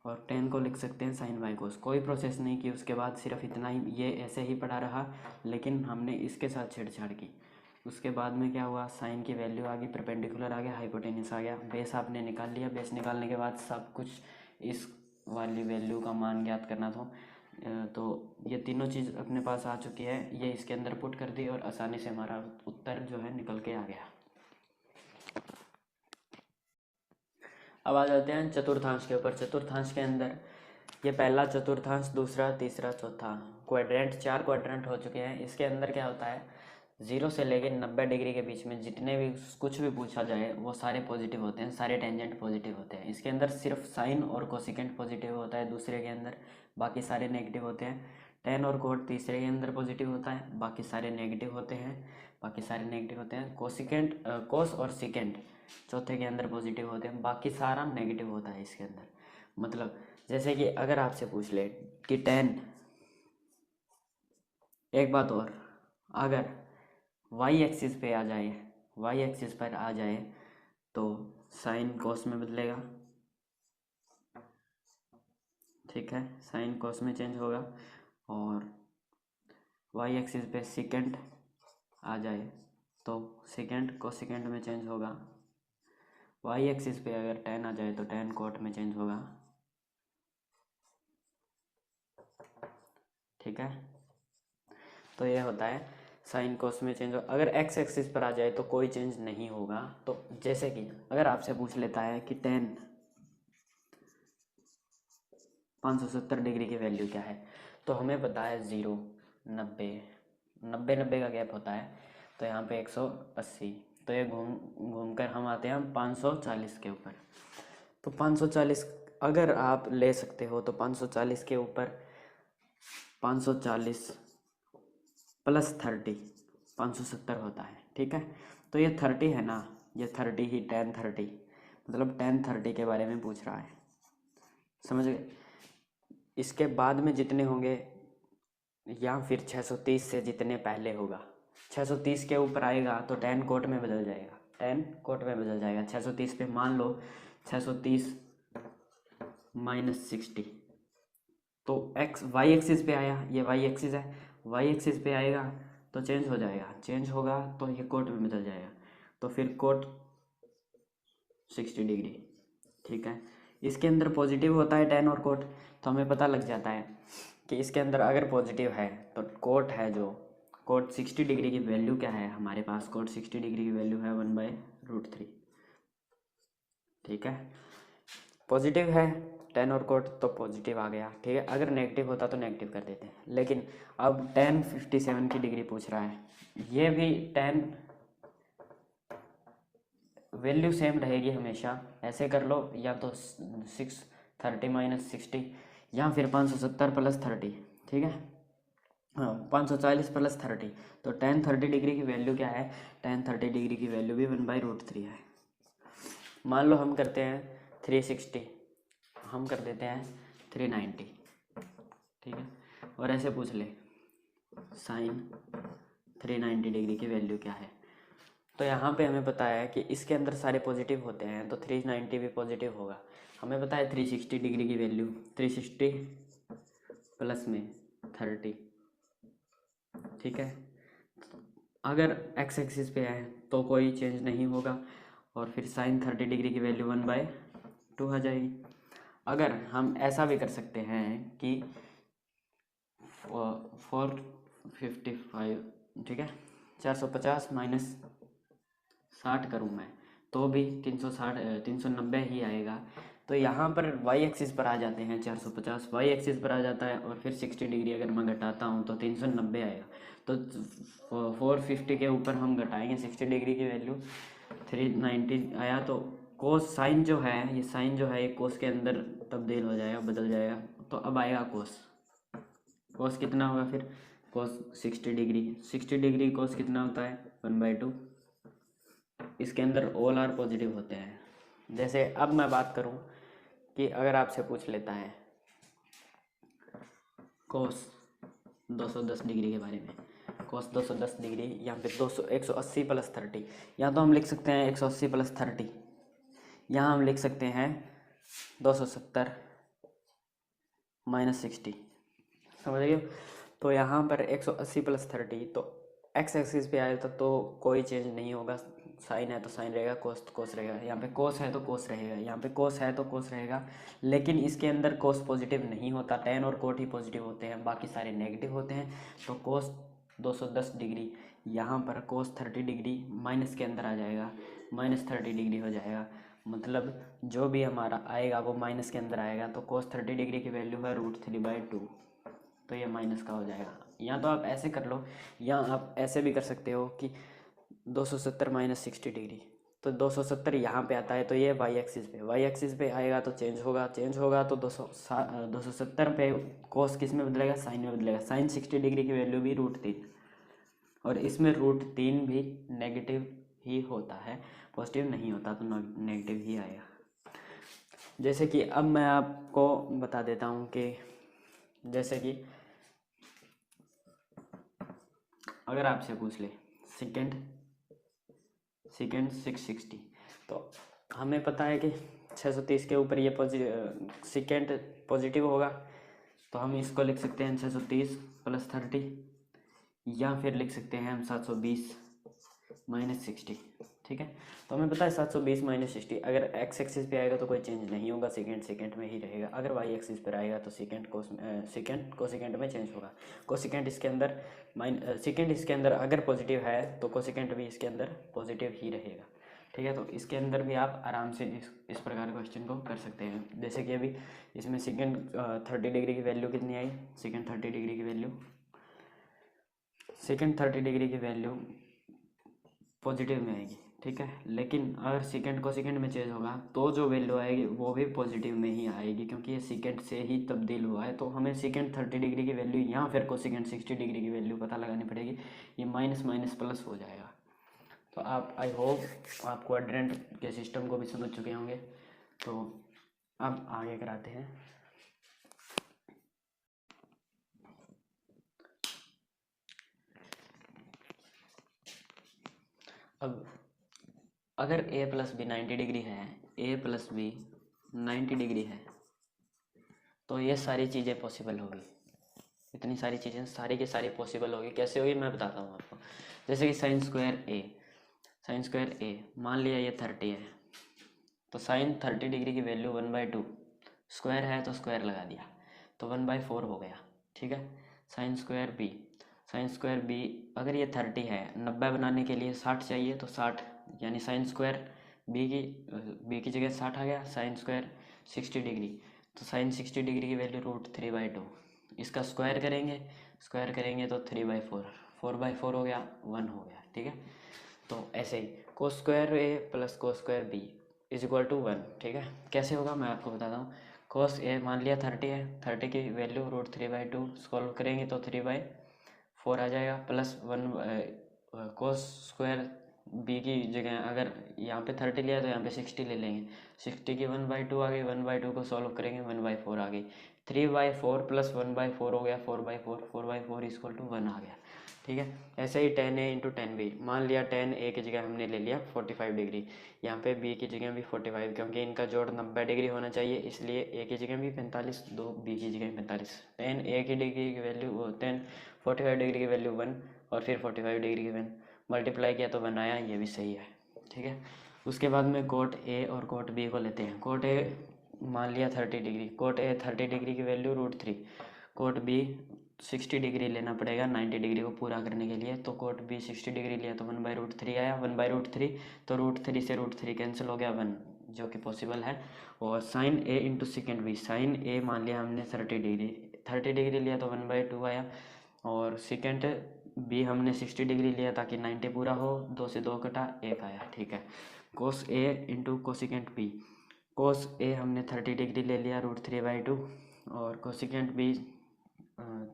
A: और 10 को लिख सकते हैं साइन बाई कोस। कोई प्रोसेस नहीं की उसके बाद, सिर्फ इतना ही, ये ऐसे ही पड़ा रहा, लेकिन हमने इसके साथ छेड़छाड़ की। उसके बाद में क्या हुआ, साइन की वैल्यू आ गई, परपेंडिकुलर आ गया, हाइपोटेन्यूस आ गया, बेस आपने निकाल लिया। बेस निकालने के बाद सब कुछ इस वाली वैल्यू का मान ज्ञात करना था। तो ये तीनों चीज़ अपने पास आ चुकी है, ये इसके अंदर पुट कर दी और आसानी से हमारा उत्तर जो है निकल के आ गया। अब आ जाते हैं चतुर्थांश के ऊपर। चतुर्थांश के अंदर ये पहला चतुर्थांश, दूसरा, तीसरा, चौथा क्वाड्रेंट, 4 क्वाड्रेंट हो चुके हैं। इसके अंदर क्या होता है, 0 से लेकर 90 डिग्री के बीच में जितने भी कुछ भी पूछा जाए वो सारे पॉजिटिव होते हैं, सारे टेंजेंट पॉजिटिव होते हैं। इसके अंदर सिर्फ साइन और कोसिकेंट पॉजिटिव होता है, दूसरे के अंदर बाकी सारे नेगेटिव होते हैं। टेन और कोट तीसरे के अंदर पॉजिटिव होता है, बाकी सारे नेगेटिव होते हैं, बाकी सारे नेगेटिव होते हैं। कोसिकेंट, कोस और सिकेंट चौथे के अंदर पॉजिटिव होते हैं, बाकी सारा नेगेटिव होता है इसके अंदर। मतलब जैसे कि अगर आपसे पूछ ले कि 10, एक बात और, अगर वाई एक्सिस पे आ जाए, वाई एक्सिस पर आ जाए तो साइन कोस में बदलेगा, ठीक है, साइन कोस में चेंज होगा। और वाई एक्सिस पे सेकेंड आ जाए तो सेकेंड कोसेकेंड में चेंज होगा। वाई एक्सिस पे अगर 10 आ जाए तो 10 कोट में चेंज होगा, ठीक है। तो ये होता है साइन कोस में चेंज हो। अगर एक्स एक्सिस पर आ जाए तो कोई चेंज नहीं होगा। तो जैसे कि अगर आपसे पूछ लेता है कि 10 570 डिग्री की वैल्यू क्या है, तो हमें पता है 0 90 90 90 का गैप होता है, तो यहाँ पे 180, तो ये घूम घूम कर हम आते हैं 540 के ऊपर। तो 540 अगर आप ले सकते हो तो 540 के ऊपर 540 प्लस 30 570 होता है, ठीक है। तो ये 30 है ना, ये 30 ही 10 30, मतलब 10 30 के बारे में पूछ रहा है, समझ गए। इसके बाद में जितने होंगे या फिर 630 से जितने पहले होगा, 630 के ऊपर आएगा तो 10 कोट में बदल जाएगा, 10 कोट में बदल जाएगा। 630 पे मान लो 630 -60, तो एक्स वाई एक्सिस पे आया, ये वाई एक्सिस है, वाई एक्सिस पे आएगा तो चेंज हो जाएगा, चेंज होगा तो ये कोट में बदल जाएगा, तो फिर कोट 60 डिग्री, ठीक है। इसके अंदर पॉजिटिव होता है 10 और कोट, तो हमें पता लग जाता है कि इसके अंदर अगर पॉजिटिव है तो कोट है, जो कोट 60 डिग्री की वैल्यू क्या है हमारे पास, कोट 60 डिग्री की वैल्यू है 1/√3, ठीक है। पॉजिटिव है 10 और कोट तो पॉजिटिव आ गया, ठीक है। अगर नेगेटिव होता तो नेगेटिव कर देते हैं, लेकिन अब 10 57 की डिग्री पूछ रहा है, ये भी 10 वैल्यू सेम रहेगी हमेशा, ऐसे कर लो, या तो 630 -60 या फिर 570 + 30, ठीक है। हाँ 540 + 30, तो 10 30 डिग्री की वैल्यू क्या है, 10 30 डिग्री की वैल्यू भी 1/√3 है। मान लो हम करते हैं 360, हम कर देते हैं 390, ठीक है। और ऐसे पूछ ले साइन 390 डिग्री की वैल्यू क्या है, तो यहाँ पे हमें पता है कि इसके अंदर सारे पॉजिटिव होते हैं, तो 390 भी पॉजिटिव होगा। हमें पता है 360 डिग्री की वैल्यू, 360 प्लस में 30, ठीक है। अगर एक्स एक्सिस पे है तो कोई चेंज नहीं होगा, और फिर साइन 30 डिग्री की वैल्यू 1/2 आ जाएगी। अगर हम ऐसा भी कर सकते हैं कि 455, ठीक है, 450 -60 करूँ मैं तो भी 360 390 ही आएगा। तो यहाँ पर वाई एक्सिस पर आ जाते हैं, 450 वाई एक्सिस पर आ जाता है, और फिर 60 डिग्री अगर मैं घटाता हूँ तो 390 आएगा। तो 450 के ऊपर हम घटाएंगे 60 डिग्री की वैल्यू, 390 आया तो कोस साइन जो है, ये साइन जो है ये कोस के अंदर तब्दील हो जाएगा, बदल जाएगा। तो अब आएगा कोस। कोस कितना होगा फिर? कोस 60 डिग्री। 60 डिग्री कोस कितना होता है? 1/2। इसके अंदर ऑल आर पॉजिटिव होते हैं। जैसे अब मैं बात करूं कि अगर आपसे पूछ लेता है कोस 210 डिग्री के बारे में, कोस 210 डिग्री, यहाँ पे 180 + 30, या तो हम लिख सकते हैं 180 + 30, यहाँ हम लिख सकते हैं 270 - 60। समझ गए? तो यहाँ पर 180 + 30, तो एक्स एक्सिस पे आया था तो कोई चेंज नहीं होगा। साइन है तो साइन रहेगा, कोस तो कोस रहेगा, यहाँ पे कोस है तो कोस रहेगा, यहाँ पे कोस है तो कोस रहेगा। लेकिन इसके अंदर कोस पॉजिटिव नहीं होता, टेन और कोट ही पॉजिटिव होते हैं, बाकी सारे नेगेटिव होते हैं। तो कोस 210 डिग्री, यहाँ पर कोस 30 डिग्री माइनस के अंदर आ जाएगा, -30 डिग्री हो जाएगा। मतलब जो भी हमारा आएगा वो माइनस के अंदर आएगा। तो कोस 30 डिग्री की वैल्यू है √3/2, तो ये माइनस का हो जाएगा। या तो आप ऐसे कर लो, या आप ऐसे भी कर सकते हो कि 270 - 60 डिग्री, तो 270 यहाँ पे आता है तो ये वाई एक्सिस पे आएगा तो चेंज होगा तो 270 पे कोस किस में बदलेगा? साइन में बदलेगा। साइन 60 डिग्री की वैल्यू भी √3, और इसमें √3 भी नेगेटिव ही होता है, पॉजिटिव नहीं होता, तो नेगेटिव ही आएगा। जैसे कि अब मैं आपको बता देता हूँ कि जैसे कि अगर आपसे पूछ ले सेकेंड 660, तो हमें पता है कि 630 के ऊपर ये सेकेंड पॉजिटिव होगा, तो हम इसको लिख सकते हैं 630 + 30, या फिर लिख सकते हैं हम 720 - 60। ठीक है, तो हमें पता है 720 - 60 अगर एक्स एक्सिस पे आएगा तो कोई चेंज नहीं होगा, सेकेंड में ही रहेगा। अगर वाई एक्सिस पर आएगा तो सेकेंड कोसेकेंड में चेंज होगा। कोसेकेंड इसके अंदर सेकेंड इसके अंदर अगर पॉजिटिव है तो कोसेकेंड भी इसके अंदर पॉजिटिव ही रहेगा। ठीक है, तो इसके अंदर भी आप आराम से इस प्रकार क्वेश्चन को कर सकते हैं। जैसे कि अभी इसमें सेकेंड 30 डिग्री की वैल्यू कितनी आई? सेकेंड 30 डिग्री की वैल्यू पॉजिटिव में आएगी। ठीक है, लेकिन अगर सेकेंड को सेकेंड में चेंज होगा तो जो वैल्यू आएगी वो भी पॉजिटिव में ही आएगी, क्योंकि ये सेकेंड से ही तब्दील हुआ है। तो हमें सेकेंड 30 डिग्री की वैल्यू या फिर को सेकेंड 60 डिग्री की वैल्यू पता लगानी पड़ेगी। ये माइनस माइनस प्लस हो जाएगा। तो आप आई होप आप क्वाड्रेंट के सिस्टम को भी समझ चुके होंगे। तो अब आगे कराते हैं। अब अगर a + b 90 डिग्री है, a + b 90 डिग्री है, तो ये सारी चीज़ें पॉसिबल होगी। इतनी सारी चीज़ें सारी की सारी पॉसिबल होगी। कैसे होगी मैं बताता हूँ आपको। जैसे कि sin स्क्वायर a मान लिया ये 30 है, तो sin 30 डिग्री की वैल्यू 1/2, स्क्वायर है तो स्क्वायर लगा दिया, तो 1/4 हो गया। ठीक है, sin स्क्वायर b अगर ये 30 है, 90 बनाने के लिए 60 चाहिए, तो 60 यानी sin स्क्वायर b की जगह 60 आ गया। sin स्क्वायर 60 डिग्री, तो sin 60 डिग्री की वैल्यू √3/2। इसका स्क्वायर करेंगे तो 3/4, 4/4 हो गया, 1 हो गया। ठीक है, तो ऐसे ही cos square a + cos square b = 1। ठीक है, कैसे होगा मैं आपको बताता हूँ। कोस a मान लिया 30 है, 30 की वैल्यू √3/2 सॉल्व करेंगे तो 3/4 आ जाएगा, +1 कोस स्क्वायर b की जगह अगर यहाँ पे 30 लिया तो यहाँ पे 60 ले लेंगे। 60 की 1/2 आ गई, 1/2 को सॉल्व करेंगे 1/4 आ गई। 3/4 + 1/4 हो गया 4/4, 4/4 = 1 आ गया। ठीक है, ऐसे ही 10a × 10b मान लिया 10a की जगह हमने ले लिया 45 डिग्री, यहाँ पे b की जगह भी 45, क्योंकि इनका जोड़ 90 डिग्री होना चाहिए, इसलिए a की जगह भी 45, दो b की जगह 45। 10a की डिग्री की वैल्यू 45 डिग्री की वैल्यू 1, और फिर 45 डिग्री की 1 मल्टीप्लाई किया तो 1 आया, ये भी सही है। ठीक है, उसके बाद में कोट a और कोट b को लेते हैं। कोट a मान लिया 30 डिग्री, कोट a 30 डिग्री की वैल्यू √3, कोट b 60 डिग्री लेना पड़ेगा 90 डिग्री को पूरा करने के लिए। तो कोट b 60 डिग्री लिया तो 1/√3 आया, 1/√3, तो √3 से √3 कैंसिल हो गया, 1 जो कि पॉसिबल है। और sin a × second b, sin a मान लिया हमने 30 डिग्री लिया तो 1/2 आया, और सेकेंड b हमने 60 डिग्री लिया ताकि 90 पूरा हो, 2 से 2 कटा 1 आया। ठीक है, कोस ए इंटू कोसिकेंट बी। कोस ए हमने 30 डिग्री ले लिया √3/2 और कोसिकेंट बी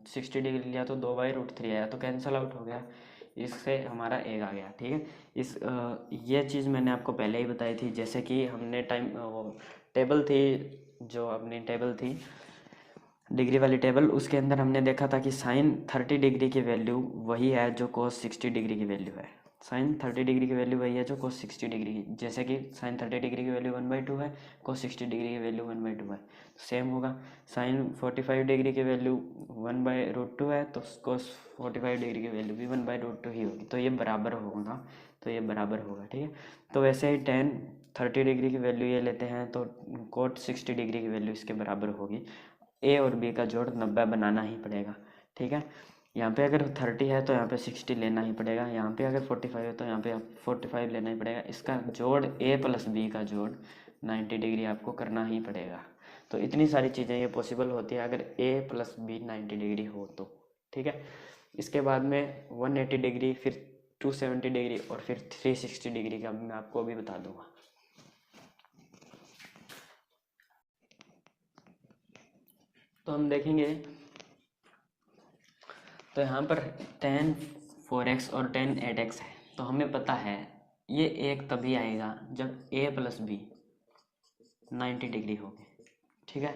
A: 60 डिग्री लिया तो 2/√3 आया, तो कैंसिल आउट हो गया, इससे हमारा एक आ गया। ठीक है, ये चीज़ मैंने आपको पहले ही बताई थी, जैसे कि हमने वो टेबल थी, जो अपनी टेबल थी डिग्री वाली टेबल, उसके अंदर हमने देखा था कि साइन 30 डिग्री की वैल्यू वही है जो कोस 60 डिग्री की वैल्यू है। साइन 30 डिग्री की वैल्यू वही है जो कोस 60 डिग्री की, जैसे कि साइन 30 डिग्री की वैल्यू 1/2 है, कोस 60 डिग्री की वैल्यू 1/2 है, सेम होगा। साइन 45 डिग्री की वैल्यू 1/√2 है, तो कोस 45 डिग्री की वैल्यू भी 1/√2 ही होगी, तो ये बराबर होगा, तो ये बराबर होगा। ठीक है, तो वैसे ही टेन 30 डिग्री की वैल्यू ये लेते हैं तो कोट 60 डिग्री की वैल्यू इसके बराबर होगी। ए और बी का जोड़ 90 बनाना ही पड़ेगा। ठीक है, यहाँ पे अगर 30 है तो यहाँ पे 60 लेना ही पड़ेगा, यहाँ पे अगर 45 है तो यहाँ पे 45 लेना ही पड़ेगा। इसका जोड़ ए प्लस बी का जोड़ 90 डिग्री आपको करना ही पड़ेगा। तो इतनी सारी चीज़ें ये पॉसिबल होती है अगर ए प्लस बी 90 डिग्री हो तो। ठीक है, इसके बाद में 180 डिग्री, फिर 270 डिग्री और फिर 360 डिग्री का मैं आपको अभी बता दूंगा। तो हम देखेंगे, तो यहाँ पर tan 4x और tan 8x है, तो हमें पता है ये एक तभी आएगा जब a प्लस बी 90 डिग्री होंगे। ठीक है,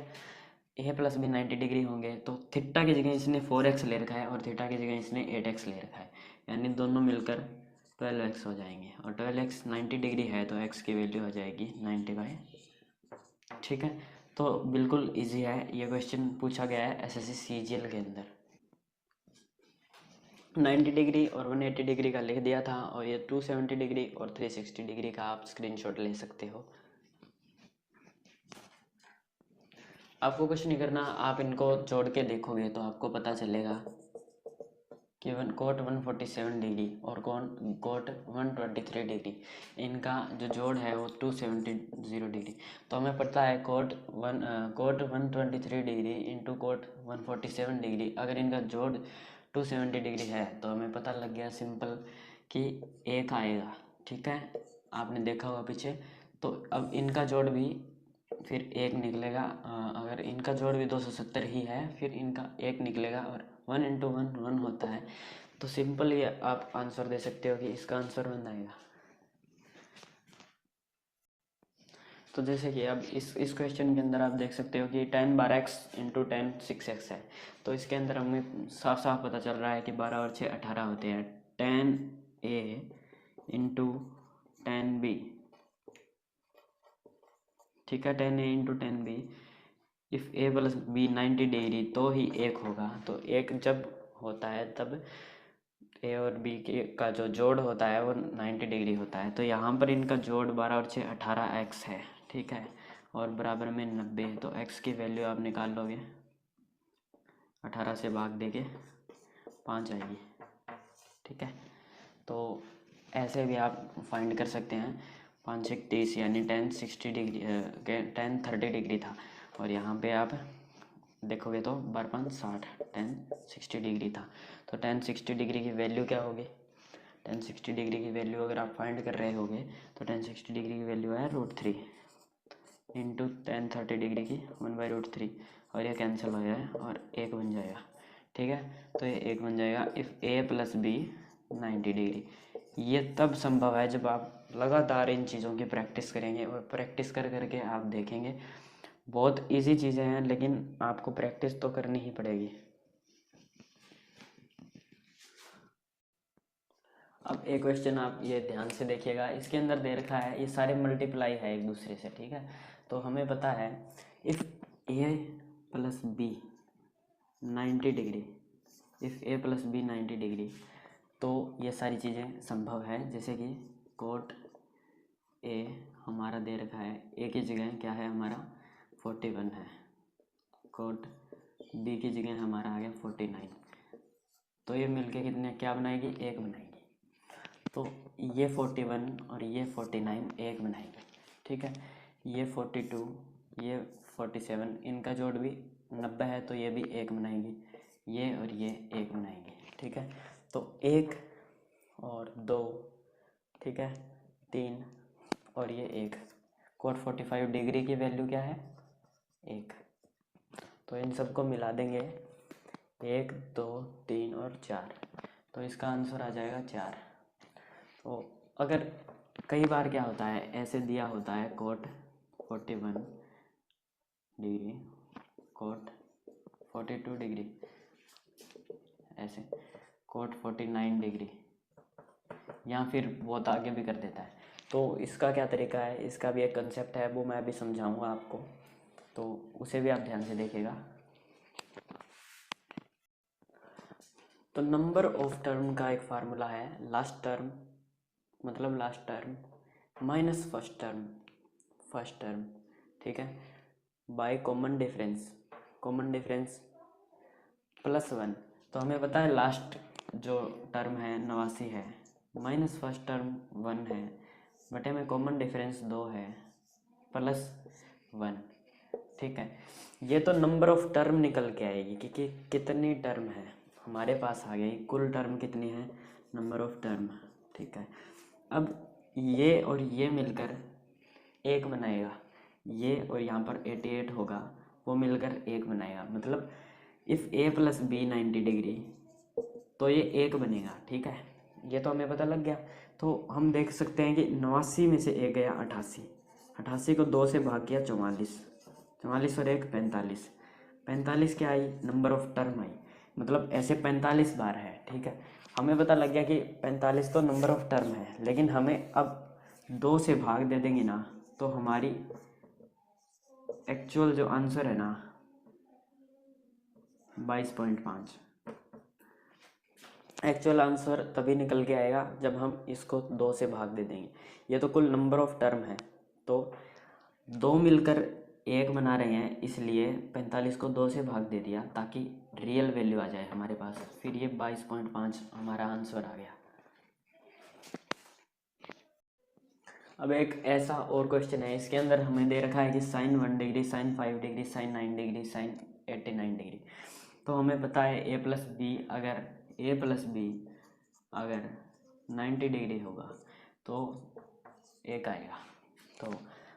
A: a प्लस बी 90 डिग्री होंगे, तो थीटा की जगह इसने 4x ले रखा है और थीटा की जगह इसने 8x ले रखा है, यानी दोनों मिलकर 12x हो जाएंगे, और 12x 90 डिग्री है तो x की वैल्यू हो जाएगी 90/। ठीक है, तो बिल्कुल इजी है, ये क्वेश्चन पूछा गया है एसएससी सीजीएल के अंदर। 90 डिग्री और 180 डिग्री का लिख दिया था, और ये 270 डिग्री और 360 डिग्री का आप स्क्रीनशॉट ले सकते हो। आपको कुछ नहीं करना, आप इनको जोड़ के देखोगे तो आपको पता चलेगा कि कोट 147 डिग्री और कोट 123 डिग्री, इनका जो जोड़ है वो 270 डिग्री। तो हमें पता है cot 123 degree into cot 147 degree, अगर इनका जोड़ 270 डिग्री है तो हमें पता लग गया सिंपल कि एक आएगा। ठीक है, आपने देखा होगा पीछे, तो अब इनका जोड़ भी फिर एक निकलेगा, अगर इनका जोड़ भी 270 ही है फिर इनका एक निकलेगा, और 1 इंटू 1 1 होता है, तो सिंपल ये आप आंसर दे सकते हो कि इसका आंसर 1 आएगा। तो जैसे कि अब इस क्वेश्चन के अंदर आप देख सकते हो कि 10 12x इंटू 10 6x है, तो इसके अंदर हमें साफ साफ पता चल रहा है कि 12 और 6 18 होते हैं। 10a इंटू 10b, ठीक है, 10a into 10b, if a plus B 90 degree तो ही एक होगा, तो एक जब होता है तब ए और बी के का जो जोड़ होता है वो 90 डिग्री होता है। तो यहाँ पर इनका जोड़ 12 और 6 18x है। ठीक है, और बराबर में 90 है, तो x की वैल्यू आप निकाल लोगे, 18 से भाग देके 5 आएगी। ठीक है, तो ऐसे भी आप फाइंड कर सकते हैं। 5 6 30 यानी 10 डिग्री 10 डिग्री था, और यहाँ पे आप देखोगे तो 12 5 60 10 डिग्री था, तो 10 डिग्री की वैल्यू क्या होगी? 10 डिग्री की वैल्यू अगर आप फाइंड कर रहे होगे तो 10 डिग्री की वैल्यू है √3 इंटू 10 डिग्री की 1/√3, और ये कैंसिल हो जाए और एक बन जाएगा। ठीक है, तो ये एक बन जाएगा if a plus B 90 degree. ये तब संभव है जब आप लगातार इन चीज़ों की प्रैक्टिस करेंगे, और प्रैक्टिस कर करके आप देखेंगे बहुत इजी चीज़ें हैं, लेकिन आपको प्रैक्टिस तो करनी ही पड़ेगी। अब एक क्वेश्चन आप ये ध्यान से देखिएगा, इसके अंदर दे रखा है, ये सारे मल्टीप्लाई है एक दूसरे से। ठीक है, तो हमें पता है if a plus B 90 degree, if a plus B 90 degree, तो ये सारी चीज़ें संभव है। जैसे कि कोट a हमारा दे रखा है, a की जगह क्या है हमारा 41 है, कोट b की जगह हमारा आ गया 49, तो ये मिलके कितने क्या बनाएगी? एक बनाएगी। तो ये 41 और ये 49 एक बनाएंगे। ठीक है, ये 42 ये 47, इनका जोड़ भी 90 है तो ये भी एक बनाएंगी, ये और ये एक बनाएंगे। ठीक है, तो 1 और 2, ठीक है, 3 और ये 1। कोट 45 डिग्री की वैल्यू क्या है? 1। तो इन सबको मिला देंगे, 1 2 3 और 4, तो इसका आंसर आ जाएगा 4। तो अगर कई बार क्या होता है, ऐसे दिया होता है कोट 41 डिग्री, कोट 42 डिग्री, ऐसे कोट 49 डिग्री, या फिर बहुत आगे भी कर देता है। तो इसका क्या तरीका है, इसका भी एक कंसेप्ट है, वो मैं अभी समझाऊंगा आपको, तो उसे भी आप ध्यान से देखिएगा। तो नंबर ऑफ टर्म का एक फार्मूला है, लास्ट टर्म मतलब last term minus first term, ठीक है, बाय कॉमन डिफरेंस प्लस 1। तो हमें पता है लास्ट जो टर्म है 89 है, माइनस फर्स्ट टर्म 1 है, बटे में कॉमन डिफरेंस 2 है, प्लस 1, ठीक है। ये तो नंबर ऑफ टर्म निकल के आएगी कि कितनी टर्म है हमारे पास आ गई, कुल टर्म कितनी है, नंबर ऑफ टर्म, ठीक है। अब ये और ये मिलकर 1 बनाएगा, ये और यहाँ पर 88 होगा, वो मिलकर 1 बनाएगा, मतलब if a plus B 90 degree तो ये 1 बनेगा, ठीक है। ये तो हमें पता लग गया। तो हम देख सकते हैं कि 89 में से 1 गया 88, 88 को 2 से भाग किया 44, 44 और 1 45, 45 क्या आई, नंबर ऑफ टर्म आई, मतलब ऐसे 45 बार है, ठीक है। हमें पता लग गया कि 45 तो नंबर ऑफ टर्म है, लेकिन हमें अब 2 से भाग दे देंगे ना, तो हमारी एक्चुअल जो आंसर है ना 22.5, एक्चुअल आंसर तभी निकल के आएगा जब हम इसको 2 से भाग दे देंगे। ये तो कुल नंबर ऑफ टर्म है, तो 2 मिलकर 1 बना रहे हैं, इसलिए 45 को 2 से भाग दे दिया ताकि रियल वैल्यू आ जाए हमारे पास, फिर ये 22.5 हमारा आंसर आ गया। अब एक ऐसा और क्वेश्चन है, इसके अंदर हमें दे रखा है कि sin 1 degree, sin 5 degree, sin 9 degree, sin 89 degree. तो हमें पता है a प्लस बी अगर 90 डिग्री होगा तो 1 आएगा। तो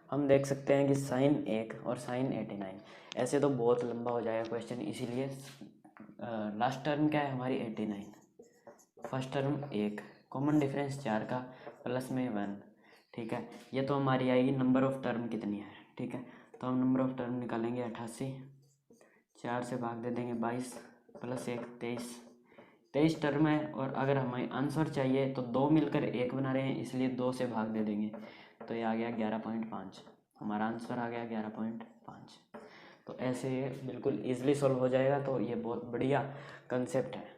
A: हम देख सकते हैं कि sin 1 और sin 89, ऐसे तो बहुत लंबा हो जाएगा क्वेश्चन, इसीलिए लास्ट टर्म क्या है हमारी 89, फर्स्ट टर्म 1, कॉमन डिफरेंस 4 का, प्लस में 1, ठीक है। ये तो हमारी आएगी नंबर ऑफ टर्म कितनी है, ठीक है। तो हम नंबर ऑफ टर्म निकालेंगे 88, 4 से भाग दे देंगे 22, प्लस 1 23 टर्म है, और अगर हमें आंसर चाहिए तो 2 मिलकर 1 बना रहे हैं, इसलिए 2 से भाग दे देंगे, तो ये आ गया 11.5, हमारा आंसर आ गया 11.5। तो ऐसे ये बिल्कुल ईजिली सॉल्व हो जाएगा, तो ये बहुत बढ़िया कंसेप्ट है।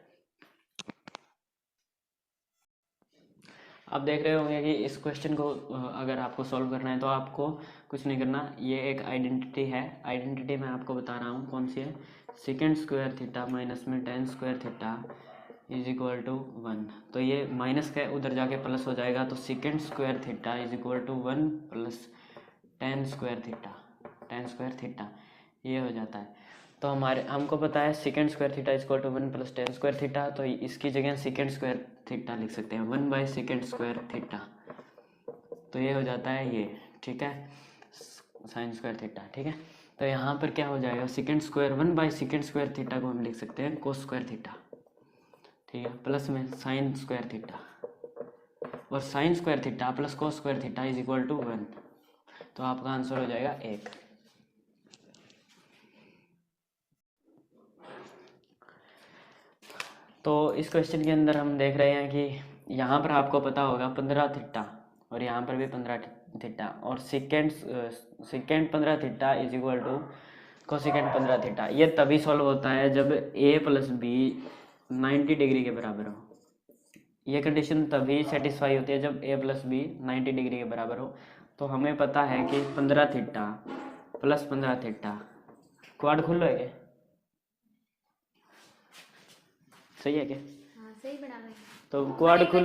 A: आप देख रहे होंगे कि इस क्वेश्चन को अगर आपको सॉल्व करना है तो आपको कुछ नहीं करना, ये एक आइडेंटिटी है, आइडेंटिटी मैं आपको बता रहा हूँ कौन सी है, सेकेंड स्क्वायर थीटा माइनस में tan square theta is equal to 1। तो ये माइनस का उधर जाके प्लस हो जाएगा, तो secant square theta is equal to 1 plus tan square theta, ये हो जाता है। तो हमको पता है secant square theta equal to 1 plus tan square theta, तो इसकी जगह सेकेंड स्क्वायर थीटा लिख सकते हैं, 1 बाई सेकेंड स्क्वायर थीटा, तो ये हो जाता है ये, ठीक है, साइन स्क्वायर थीटा, ठीक है। तो यहाँ पर क्या हो जाएगा, second square 1 by second square theta को हम लिख सकते हैं कोस स्क्वायर थीटा, ठीक है, प्लस में साइन स्क्वायर थीटा, और sine square theta plus cos square theta is equal to 1, तो आपका आंसर हो जाएगा 1। तो इस क्वेश्चन के अंदर हम देख रहे हैं कि यहाँ पर आपको पता होगा 15 थीटा, और यहाँ पर भी 15 थीटा, और secant 15 theta is equal to cosecant 15 theta. ये तभी सॉल्व होता है जब a प्लस बी 90 डिग्री के बराबर हो। ये कंडीशन तभी सेटिस्फाई होती है जब a प्लस बी 90 डिग्री के बराबर हो। तो हमें पता है कि 15 थीटा प्लस 15 थीटा क्वाड खुल है क्या, सही है क्या?
B: हाँ सही बना है।
A: तो क्वाड खुल